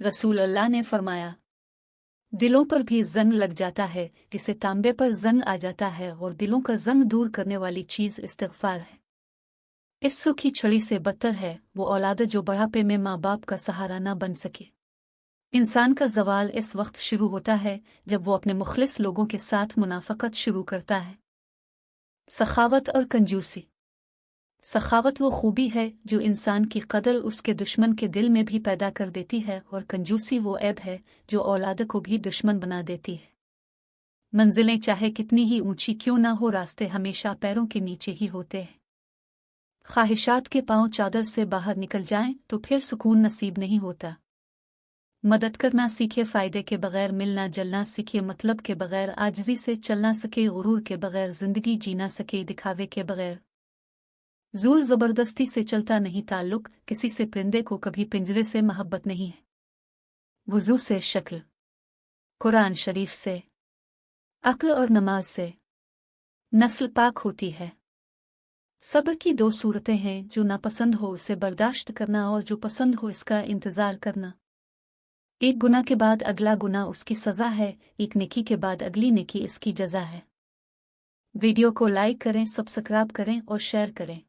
रसूल अल्लाह ने फरमाया, दिलों पर भी जंग लग जाता है, किसे तांबे पर जंग आ जाता है, और दिलों का जंग दूर करने वाली चीज़ इस्तिग़फ़ार है। इस सूखी छड़ी से बदतर है वो औलाद जो बढ़ापे में माँ बाप का सहारा न बन सके। इंसान का ज़वाल इस वक्त शुरू होता है जब वो अपने मुखलिस लोगों के साथ मुनाफ़क़त शुरू करता है। सखावत और कंजूसी। सखावत वो खूबी है जो इंसान की कदर उसके दुश्मन के दिल में भी पैदा कर देती है, और कंजूसी वो ऐब है जो औलाद को भी दुश्मन बना देती है। मंजिलें चाहे कितनी ही ऊंची क्यों ना हो, रास्ते हमेशा पैरों के नीचे ही होते हैं। ख्वाहिशात के पांव चादर से बाहर निकल जाएं तो फिर सुकून नसीब नहीं होता। मदद करना सीखे, फ़ायदे के बगैर मिलना जलना सीखे, मतलब के बगैर आजिज़ी से चलना सके, गुरूर के बगैर ज़िंदगी जीना सके, दिखावे के बगैर ज़ोर ज़बरदस्ती से चलता नहीं ताल्लुक़, किसी से परिंदे को कभी पिंजरे से मोहब्बत नहीं है। वुज़ू से शक्ल, कुरान शरीफ से, अक्ल और नमाज से नस्ल पाक होती है। सब्र की दो सूरतें हैं, जो नापसंद हो उसे बर्दाश्त करना और जो पसंद हो इसका इंतज़ार करना। एक गुनाह के बाद अगला गुनाह उसकी सज़ा है, एक नेकी के बाद अगली नेकी इसकी जज़ा है। वीडियो को लाइक करें, सब्सक्राइब करें और शेयर करें।